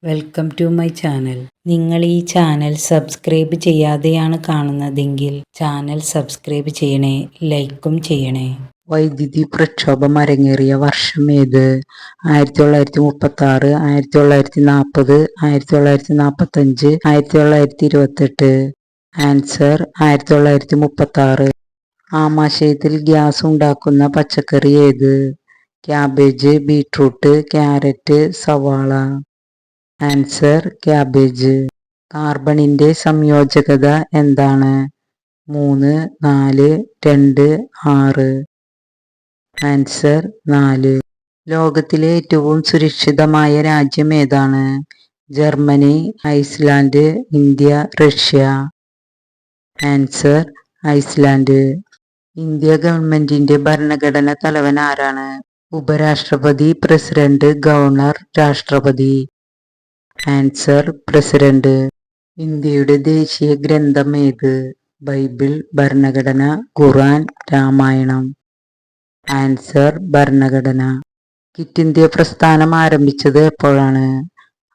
Welcome to my channel. നിങ്ങൾ ഈ channel subscribe ചെയ്യാതെയാണ് കാണുന്നതെങ്കിൽ ചാനൽ സബ്സ്ക്രൈബ് ചെയ്യണേ, ലൈക്കും ചെയ്യണേ. വൈദ്യുതി പ്രക്ഷോഭം അരങ്ങേറിയ വർഷം ഏത്? 1936, 1940, 1945, 1928. ആൻസർ 1936. ആമാശയത്തിൽ ഗ്യാസ് ഉണ്ടാക്കുന്ന പച്ചക്കറി ഏത്? ക്യാബേജ്, ബീട്രൂട്ട്, ക്യാരറ്റ്, സവാള. Answer cabbage. കാർബണിന്റെ സംയോജകത എന്താണ്? 3, 4, 2, 6. ആൻസർ 4. ലോകത്തിലെ ഏറ്റവും സുരക്ഷിതമായ രാജ്യം ഏതാണ്? Germany, Iceland, India, Russia. Answer Iceland. India ഗവൺമെന്റിന്റെ ഭരണഘടന തലവൻ ആരാണ്? ഉപരാഷ്ട്രപതി, പ്രസിഡന്റ്, ഗവർണർ, രാഷ്ട്രപതി. Answer president. ഇന്ത്യയുടെ ദേശീയ ഗ്രന്ഥം ഏത്? ബൈബിൾ, ഭരണഘടന, ഖുർആൻ, രാമായണം. ആൻസർ ഭരണഘടന. ക്വിറ്റ് ഇന്ത്യ പ്രസ്ഥാനം ആരംഭിച്ചത് എപ്പോഴാണ്?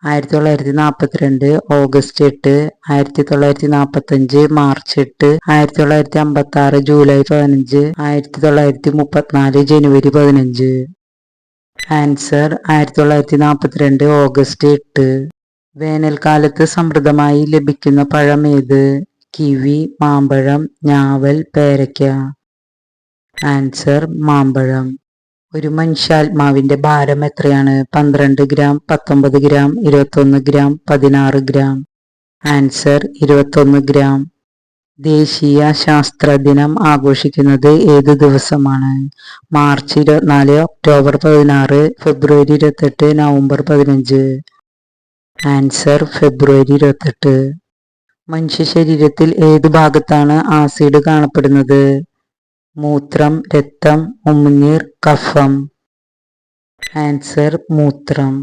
1942 ഓഗസ്റ്റ് 8, 1945 മാർച്ച് 8, 1956 ജൂലൈ 15, 1934 ജനുവരി 15. Answer 1942 August 8. വേനൽക്കാലത്ത് സമൃദ്ധമായി ലഭിക്കുന്ന പഴം ഏത്? കിവി, മാമ്പഴം, ഞാവൽ, പേരയ്ക്ക. ആൻസർ മാമ്പഴം. ഒരു മനുഷ്യാത്മാവിന്റെ ഭാരം എത്രയാണ്? 12 gram, 19 gram, 21 gram, 16 gram. Answer 21 gram. ദേശീയ ശാസ്ത്ര ദിനം ആഘോഷിക്കുന്നത് ഏത് ദിവസമാണ്? മാർച്ച് 24, ഒക്ടോബർ 16, ഫെബ്രുവരി 28, നവംബർ 15. ആൻസർ ഫെബ്രുവരി 28. മനുഷ്യ ശരീരത്തിൽ ഏതു ഭാഗത്താണ് ആസിഡ് കാണപ്പെടുന്നത്? മൂത്രം, രക്തം, ഉമിനീർ, കഫം. ആൻസർ മൂത്രം.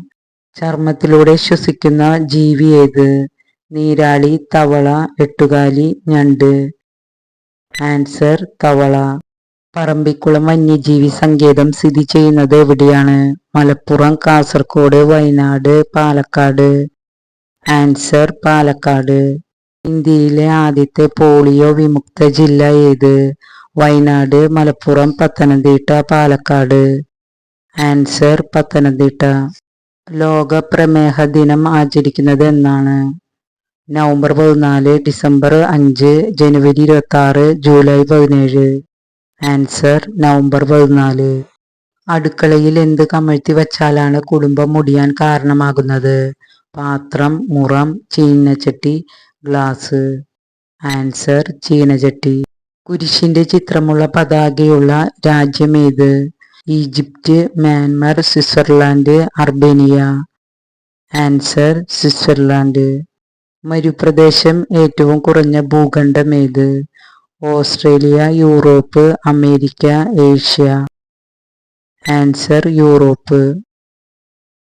ചർമ്മത്തിലൂടെ ശ്വസിക്കുന്ന ജീവി ഏത്? നീരാളി, തവള, എട്ടുകാലി, ഞണ്ട്. ആൻസർ തവള. പറമ്പിക്കുളം വന്യജീവി സങ്കേതം സ്ഥിതി ചെയ്യുന്നത് എവിടെയാണ്? മലപ്പുറം, കാസർഗോഡ്, വയനാട്, പാലക്കാട്. ആൻസർ പാലക്കാട്. ഇന്ത്യയിലെ ആദ്യത്തെ പോളിയോ വിമുക്ത ജില്ല ഏത്? വയനാട്, മലപ്പുറം, പത്തനംതിട്ട, പാലക്കാട്. ആൻസർ പത്തനംതിട്ട. ലോക പ്രമേഹ ദിനം ആചരിക്കുന്നത് എന്നാണ്? നവംബർ 14, ഡിസംബർ 5, ജനുവരി 26, ജൂലൈ 17. Answer November 14. അടുക്കളയിൽ എന്ത് കമഴ്ത്തി വച്ചാലാണ് കുടുംബം മുടിയാൻ കാരണമാകുന്നത്? പാത്രം, മുറം, ചീനച്ചട്ടി, ഗ്ലാസ്. ആൻസർ ചീനച്ചട്ടി. കുരിശിന്റെ ചിത്രമുള്ള പതാകയുള്ള രാജ്യം ഏത്? Egypt, Myanmar, Switzerland, Armenia. Answer Switzerland. മരുപ്രദേശം ഏറ്റവും കുറഞ്ഞ ഭൂഖണ്ഡം ഏത്? Australia, Europe, America, Asia. Answer Europe.